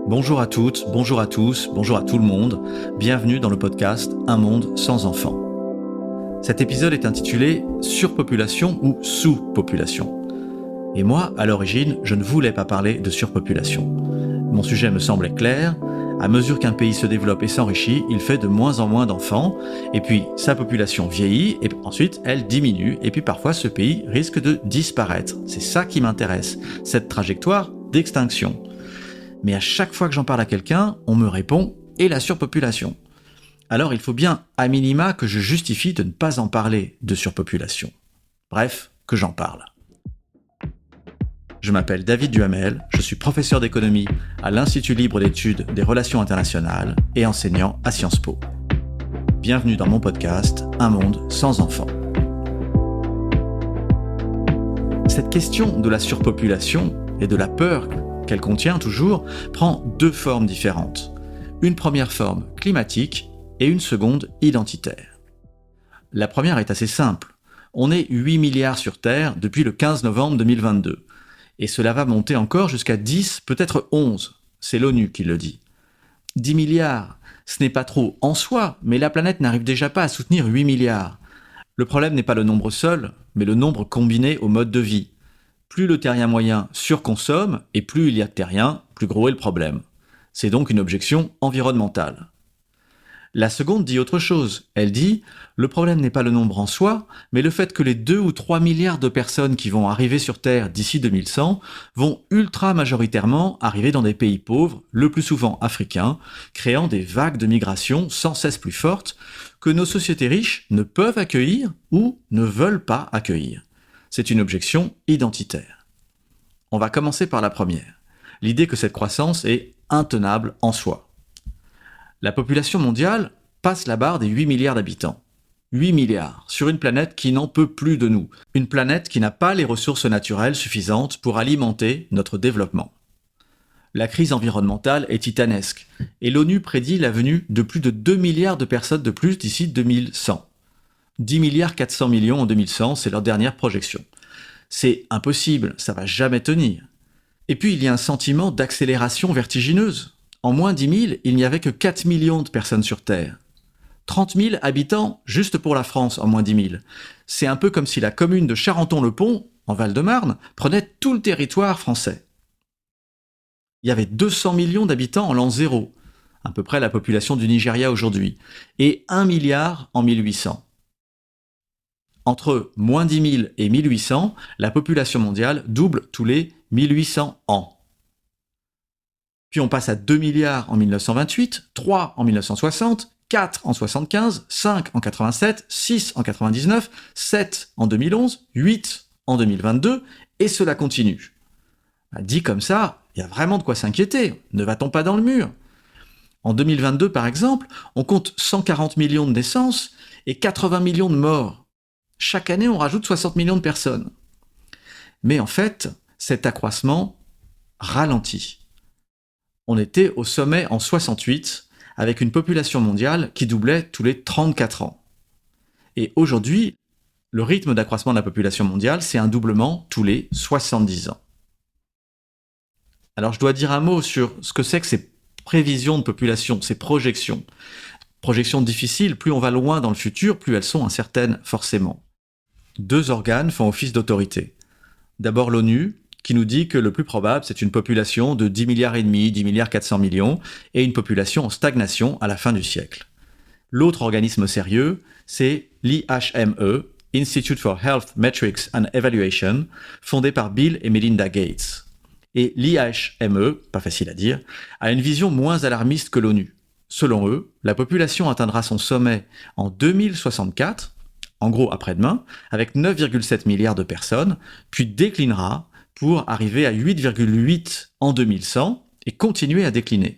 Bonjour à toutes, bonjour à tous, bonjour à tout le monde. Bienvenue dans le podcast Un monde sans enfants. Cet épisode est intitulé Surpopulation ou sous-population. Et moi, à l'origine, je ne voulais pas parler de surpopulation. Mon sujet me semblait clair. À mesure qu'un pays se développe et s'enrichit, il fait de moins en moins d'enfants, et puis sa population vieillit, et ensuite elle diminue, et puis parfois ce pays risque de disparaître. C'est ça qui m'intéresse, cette trajectoire d'extinction. Mais à chaque fois que j'en parle à quelqu'un, on me répond « et la surpopulation ». Alors il faut bien, à minima, que je justifie de ne pas en parler de surpopulation. Bref, que j'en parle. Je m'appelle David Duhamel, je suis professeur d'économie à l'Institut libre d'études des relations internationales et enseignant à Sciences Po. Bienvenue dans mon podcast Un monde sans enfants. Cette question de la surpopulation et de la peur qu'elle contient toujours prend deux formes différentes. Une première forme climatique et une seconde identitaire. La première est assez simple. On est 8 milliards sur Terre depuis le 15 novembre 2022. Et cela va monter encore jusqu'à 10, peut-être 11. C'est l'ONU qui le dit. 10 milliards, ce n'est pas trop en soi, mais la planète n'arrive déjà pas à soutenir 8 milliards. Le problème n'est pas le nombre seul, mais le nombre combiné au mode de vie. Plus le terrien moyen surconsomme, et plus il y a de terrien, plus gros est le problème. C'est donc une objection environnementale. La seconde dit autre chose. Elle dit « Le problème n'est pas le nombre en soi, mais le fait que les 2 ou 3 milliards de personnes qui vont arriver sur Terre d'ici 2100 vont ultra majoritairement arriver dans des pays pauvres, le plus souvent africains, créant des vagues de migration sans cesse plus fortes que nos sociétés riches ne peuvent accueillir ou ne veulent pas accueillir. » C'est une objection identitaire. On va commencer par la première. L'idée que cette croissance est intenable en soi. La population mondiale passe la barre des 8 milliards d'habitants. 8 milliards sur une planète qui n'en peut plus de nous. Une planète qui n'a pas les ressources naturelles suffisantes pour alimenter notre développement. La crise environnementale est titanesque et l'ONU prédit la venue de plus de 2 milliards de personnes de plus d'ici 2100. 10 milliards 400 millions en 2100, c'est leur dernière projection. C'est impossible, ça va jamais tenir. Et puis il y a un sentiment d'accélération vertigineuse. En moins 10 000, il n'y avait que 4 millions de personnes sur Terre. 30 000 habitants juste pour la France en moins 10 000. C'est un peu comme si la commune de Charenton-le-Pont, en Val-de-Marne, prenait tout le territoire français. Il y avait 200 millions d'habitants en l'an 0, à peu près la population du Nigeria aujourd'hui, et 1 milliard en 1800. Entre moins 10 000 et 1800, la population mondiale double tous les 1800 ans. Puis on passe à 2 milliards en 1928, 3 en 1960, 4 en 75, 5 en 87, 6 en 99, 7 en 2011, 8 en 2022, et cela continue. Dit comme ça, il y a vraiment de quoi s'inquiéter. Ne va-t-on pas dans le mur ? En 2022, par exemple, on compte 140 millions de naissances et 80 millions de morts. Chaque année, on rajoute 60 millions de personnes. Mais en fait, cet accroissement ralentit. On était au sommet en 68, avec une population mondiale qui doublait tous les 34 ans. Et aujourd'hui, le rythme d'accroissement de la population mondiale, c'est un doublement tous les 70 ans. Alors je dois dire un mot sur ce que c'est que ces prévisions de population, ces projections. Projections difficiles, plus on va loin dans le futur, plus elles sont incertaines forcément. 2 organes font office d'autorité. D'abord l'ONU, qui nous dit que le plus probable, c'est une population de 10 milliards et demi, 10 milliards 400 millions, et une population en stagnation à la fin du siècle. L'autre organisme sérieux, c'est l'IHME, Institute for Health Metrics and Evaluation, fondé par Bill et Melinda Gates. Et l'IHME, pas facile à dire, a une vision moins alarmiste que l'ONU. Selon eux, la population atteindra son sommet en 2064, en gros après-demain, avec 9,7 milliards de personnes, puis déclinera pour arriver à 8,8 en 2100 et continuer à décliner.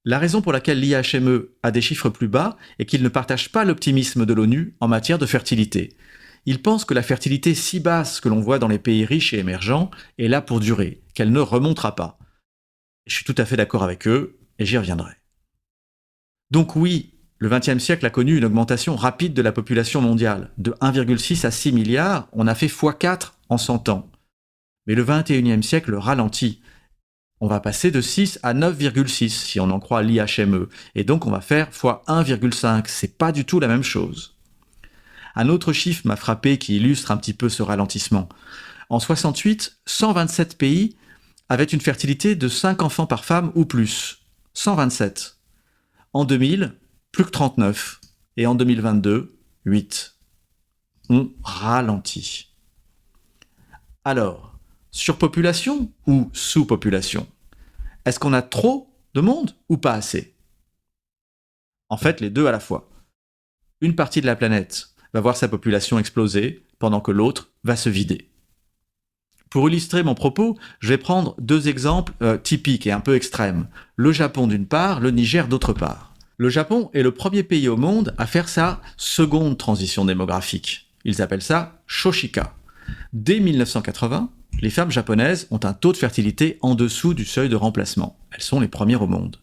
La raison pour laquelle l'IHME a des chiffres plus bas est qu'il ne partage pas l'optimisme de l'ONU en matière de fertilité. Il pense que la fertilité si basse que l'on voit dans les pays riches et émergents est là pour durer, qu'elle ne remontera pas. Je suis tout à fait d'accord avec eux et j'y reviendrai. Donc oui, le XXe siècle a connu une augmentation rapide de la population mondiale. De 1,6 à 6 milliards, on a fait x4 en 100 ans. Mais le XXIe siècle ralentit. On va passer de 6 à 9,6 si on en croit l'IHME. Et donc on va faire fois 1,5. C'est pas du tout la même chose. Un autre chiffre m'a frappé qui illustre un petit peu ce ralentissement. En 68, 127 pays avaient une fertilité de 5 enfants par femme ou plus. 127. En 2000, plus que 39. Et en 2022, 8. On ralentit. Alors, surpopulation ou sous-population? Est-ce qu'on a trop de monde ou pas assez? En fait, les deux à la fois. Une partie de la planète va voir sa population exploser pendant que l'autre va se vider. Pour illustrer mon propos, je vais prendre deux exemples typiques et un peu extrêmes. Le Japon d'une part, le Niger d'autre part. Le Japon est le premier pays au monde à faire sa seconde transition démographique. Ils appellent ça Shoshika. Dès 1980, les femmes japonaises ont un taux de fertilité en dessous du seuil de remplacement. Elles sont les premières au monde.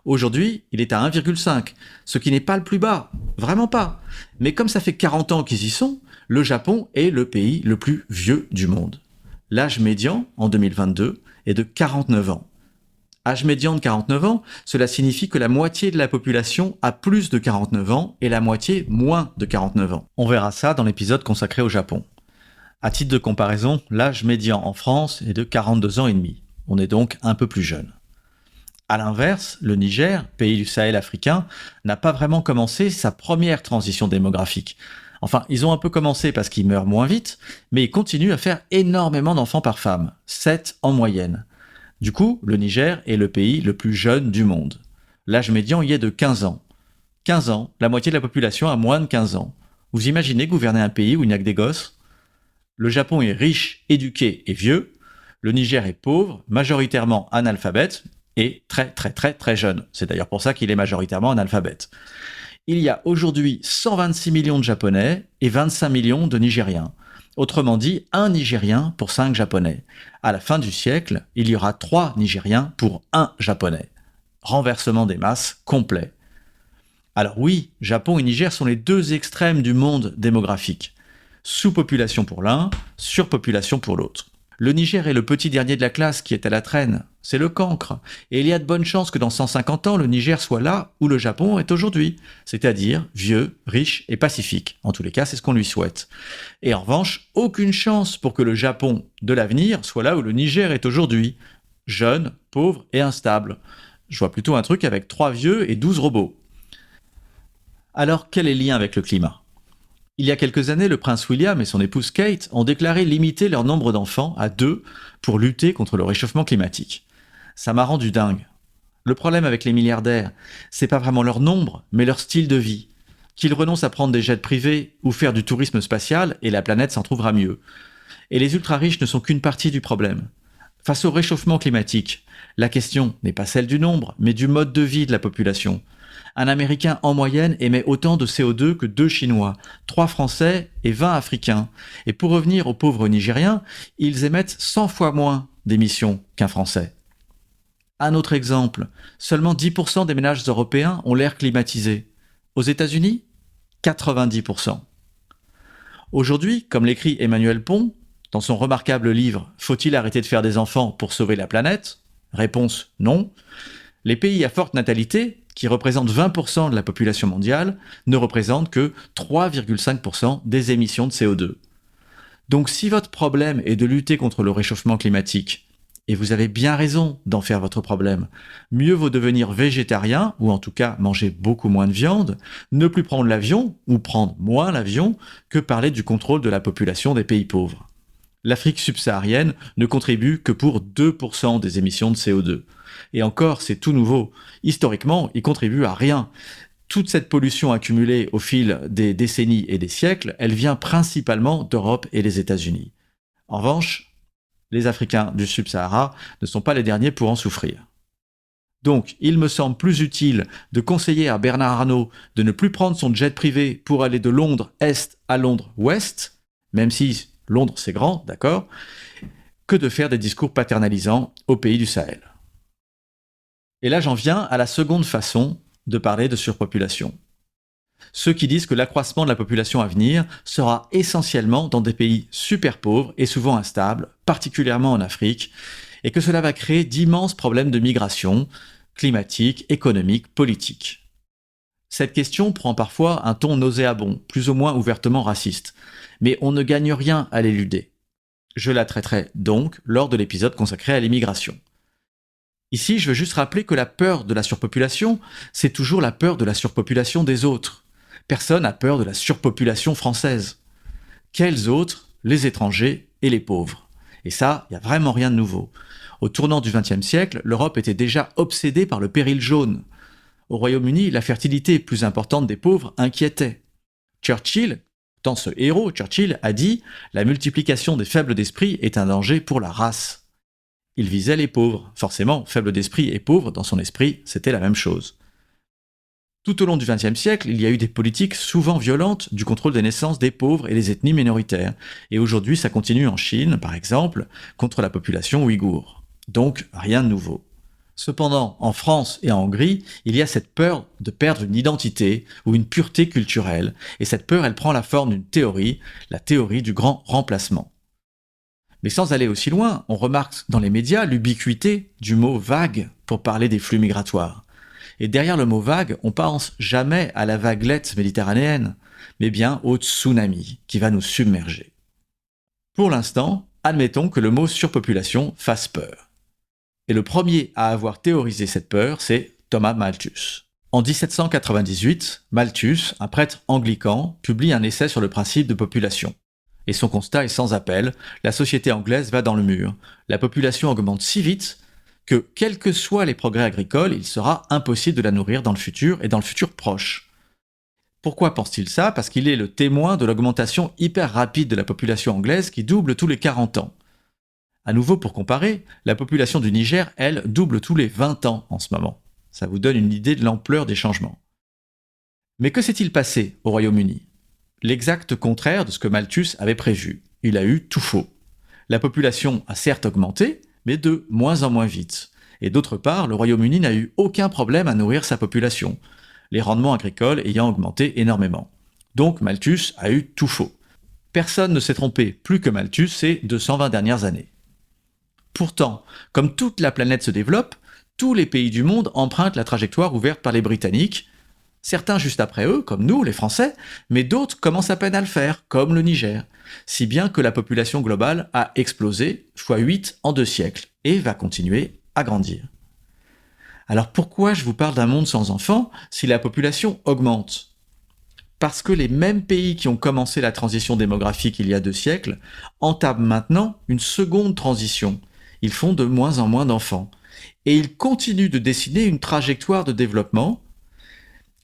Aujourd'hui, il est à 1,5, ce qui n'est pas le plus bas, vraiment pas. Mais comme ça fait 40 ans qu'ils y sont, le Japon est le pays le plus vieux du monde. L'âge médian, en 2022, est de 49 ans. Âge médian de 49 ans, cela signifie que la moitié de la population a plus de 49 ans et la moitié moins de 49 ans. On verra ça dans l'épisode consacré au Japon. À titre de comparaison, l'âge médian en France est de 42 ans et demi. On est donc un peu plus jeune. A l'inverse, le Niger, pays du Sahel africain, n'a pas vraiment commencé sa première transition démographique. Enfin, ils ont un peu commencé parce qu'ils meurent moins vite, mais ils continuent à faire énormément d'enfants par femme, 7 en moyenne. Du coup, le Niger est le pays le plus jeune du monde. L'âge médian y est de 15 ans. 15 ans, la moitié de la population a moins de 15 ans. Vous imaginez gouverner un pays où il n'y a que des gosses? Le Japon est riche, éduqué et vieux. Le Niger est pauvre, majoritairement analphabète et très jeune. C'est d'ailleurs pour ça qu'il est majoritairement analphabète. Il y a aujourd'hui 126 millions de Japonais et 25 millions de Nigériens. Autrement dit, un Nigérien pour 5 Japonais. À la fin du siècle, il y aura 3 Nigériens pour 1 Japonais. Renversement des masses complet. Alors oui, Japon et Niger sont les deux extrêmes du monde démographique. Sous-population pour l'un, surpopulation pour l'autre. Le Niger est le petit dernier de la classe qui est à la traîne. C'est le cancre. Et il y a de bonnes chances que dans 150 ans, le Niger soit là où le Japon est aujourd'hui. C'est-à-dire vieux, riche et pacifique. En tous les cas, c'est ce qu'on lui souhaite. Et en revanche, aucune chance pour que le Japon de l'avenir soit là où le Niger est aujourd'hui. Jeune, pauvre et instable. Je vois plutôt un truc avec 3 vieux et 12 robots. Alors, quel est le lien avec le climat ? Il y a quelques années, le prince William et son épouse Kate ont déclaré limiter leur nombre d'enfants à 2 pour lutter contre le réchauffement climatique. Ça m'a rendu dingue. Le problème avec les milliardaires, c'est pas vraiment leur nombre, mais leur style de vie. Qu'ils renoncent à prendre des jets privés ou faire du tourisme spatial et la planète s'en trouvera mieux. Et les ultra-riches ne sont qu'une partie du problème. Face au réchauffement climatique, la question n'est pas celle du nombre, mais du mode de vie de la population. Un Américain en moyenne émet autant de CO2 que 2 Chinois, 3 Français et 20 Africains. Et pour revenir aux pauvres Nigériens, ils émettent 100 fois moins d'émissions qu'un Français. Un autre exemple, seulement 10% des ménages européens ont l'air climatisé. Aux États-Unis, 90%. Aujourd'hui, comme l'écrit Emmanuel Pons, dans son remarquable livre « Faut-il arrêter de faire des enfants pour sauver la planète ?» Réponse non. Les pays à forte natalité, qui représentent 20% de la population mondiale, ne représentent que 3,5% des émissions de CO2. Donc si votre problème est de lutter contre le réchauffement climatique, et vous avez bien raison d'en faire votre problème, mieux vaut devenir végétarien, ou en tout cas manger beaucoup moins de viande, ne plus prendre l'avion, ou prendre moins l'avion, que parler du contrôle de la population des pays pauvres. L'Afrique subsaharienne ne contribue que pour 2% des émissions de CO2. Et encore, c'est tout nouveau. Historiquement, il contribue à rien. Toute cette pollution accumulée au fil des décennies et des siècles, elle vient principalement d'Europe et des États-Unis. En revanche, les Africains du Sub-Sahara ne sont pas les derniers pour en souffrir. Donc, il me semble plus utile de conseiller à Bernard Arnault de ne plus prendre son jet privé pour aller de Londres Est à Londres Ouest, même si Londres c'est grand, d'accord, que de faire des discours paternalisants aux pays du Sahel. Et là, j'en viens à la seconde façon de parler de surpopulation. Ceux qui disent que l'accroissement de la population à venir sera essentiellement dans des pays super pauvres et souvent instables, particulièrement en Afrique, et que cela va créer d'immenses problèmes de migration, climatique, économique, politique. Cette question prend parfois un ton nauséabond, plus ou moins ouvertement raciste, mais on ne gagne rien à l'éluder. Je la traiterai donc lors de l'épisode consacré à l'immigration. Ici, je veux juste rappeler que la peur de la surpopulation, c'est toujours la peur de la surpopulation des autres. Personne n'a peur de la surpopulation française. Quels autres? Les étrangers et les pauvres. Et ça, il n'y a vraiment rien de nouveau. Au tournant du XXe siècle, l'Europe était déjà obsédée par le péril jaune. Au Royaume-Uni, la fertilité plus importante des pauvres inquiétait. Churchill, tant ce héros, Churchill, a dit « La multiplication des faibles d'esprit est un danger pour la race ». Il visait les pauvres. Forcément, faible d'esprit et pauvre, dans son esprit, c'était la même chose. Tout au long du XXe siècle, il y a eu des politiques souvent violentes du contrôle des naissances des pauvres et des ethnies minoritaires. Et aujourd'hui, ça continue en Chine, par exemple, contre la population ouïghour. Donc, rien de nouveau. Cependant, en France et en Hongrie, il y a cette peur de perdre une identité ou une pureté culturelle. Et cette peur, elle prend la forme d'une théorie, la théorie du grand remplacement. Mais sans aller aussi loin, on remarque dans les médias l'ubiquité du mot vague pour parler des flux migratoires. Et derrière le mot vague, on pense jamais à la vaguelette méditerranéenne, mais bien au tsunami qui va nous submerger. Pour l'instant, admettons que le mot surpopulation fasse peur. Et le premier à avoir théorisé cette peur, c'est Thomas Malthus. En 1798, Malthus, un prêtre anglican, publie un essai sur le principe de population. Et son constat est sans appel, la société anglaise va dans le mur. La population augmente si vite que, quels que soient les progrès agricoles, il sera impossible de la nourrir dans le futur et dans le futur proche. Pourquoi pense-t-il ça? Parce qu'il est le témoin de l'augmentation hyper rapide de la population anglaise qui double tous les 40 ans. À nouveau, pour comparer, la population du Niger, elle, double tous les 20 ans en ce moment. Ça vous donne une idée de l'ampleur des changements. Mais que s'est-il passé au Royaume-Uni? L'exact contraire de ce que Malthus avait prévu. Il a eu tout faux. La population a certes augmenté, mais de moins en moins vite. Et d'autre part, le Royaume-Uni n'a eu aucun problème à nourrir sa population, les rendements agricoles ayant augmenté énormément. Donc Malthus a eu tout faux. Personne ne s'est trompé plus que Malthus ces 220 dernières années. Pourtant, comme toute la planète se développe, tous les pays du monde empruntent la trajectoire ouverte par les Britanniques, certains juste après eux, comme nous, les Français, mais d'autres commencent à peine à le faire, comme le Niger, si bien que la population globale a explosé, fois 8 en 2 siècles, et va continuer à grandir. Alors pourquoi je vous parle d'un monde sans enfants si la population augmente? Parce que les mêmes pays qui ont commencé la transition démographique il y a 2 siècles entament maintenant une seconde transition. Ils font de moins en moins d'enfants. Et ils continuent de dessiner une trajectoire de développement.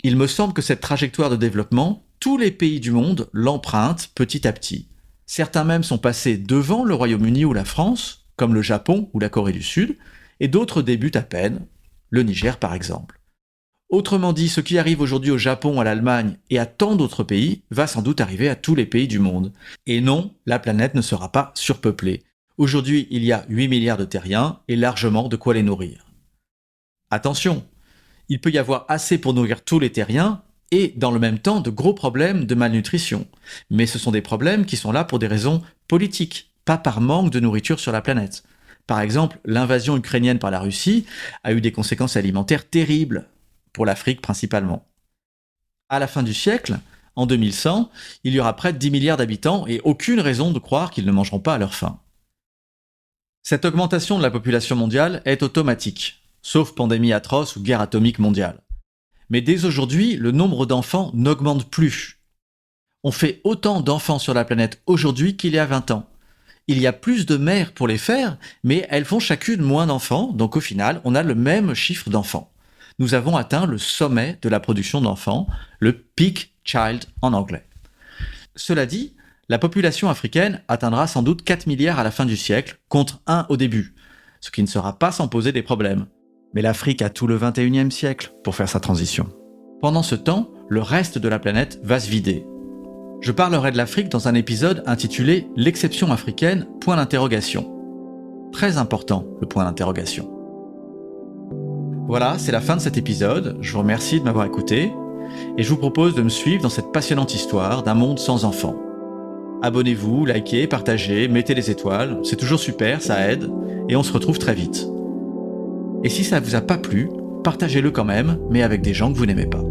Il me semble que cette trajectoire de développement, tous les pays du monde l'empruntent petit à petit. Certains même sont passés devant le Royaume-Uni ou la France, comme le Japon ou la Corée du Sud, et d'autres débutent à peine, le Niger par exemple. Autrement dit, ce qui arrive aujourd'hui au Japon, à l'Allemagne et à tant d'autres pays va sans doute arriver à tous les pays du monde. Et non, la planète ne sera pas surpeuplée. Aujourd'hui, il y a 8 milliards de terriens et largement de quoi les nourrir. Attention, il peut y avoir assez pour nourrir tous les terriens et, dans le même temps, de gros problèmes de malnutrition. Mais ce sont des problèmes qui sont là pour des raisons politiques, pas par manque de nourriture sur la planète. Par exemple, l'invasion ukrainienne par la Russie a eu des conséquences alimentaires terribles, pour l'Afrique principalement. À la fin du siècle, en 2100, il y aura près de 10 milliards d'habitants et aucune raison de croire qu'ils ne mangeront pas à leur faim. Cette augmentation de la population mondiale est automatique, sauf pandémie atroce ou guerre atomique mondiale. Mais dès aujourd'hui, le nombre d'enfants n'augmente plus. On fait autant d'enfants sur la planète aujourd'hui qu'il y a 20 ans. Il y a plus de mères pour les faire, mais elles font chacune moins d'enfants, donc au final, on a le même chiffre d'enfants. Nous avons atteint le sommet de la production d'enfants, le peak child en anglais. Cela dit, la population africaine atteindra sans doute 4 milliards à la fin du siècle, contre 1 au début, ce qui ne sera pas sans poser des problèmes. Mais l'Afrique a tout le 21e siècle pour faire sa transition. Pendant ce temps, le reste de la planète va se vider. Je parlerai de l'Afrique dans un épisode intitulé « L'exception africaine, point d'interrogation ». Très important, le point d'interrogation. Voilà, c'est la fin de cet épisode. Je vous remercie de m'avoir écouté et je vous propose de me suivre dans cette passionnante histoire d'un monde sans enfants. Abonnez-vous, likez, partagez, mettez les étoiles, c'est toujours super, ça aide, et on se retrouve très vite. Et si ça vous a pas plu, partagez-le quand même, mais avec des gens que vous n'aimez pas.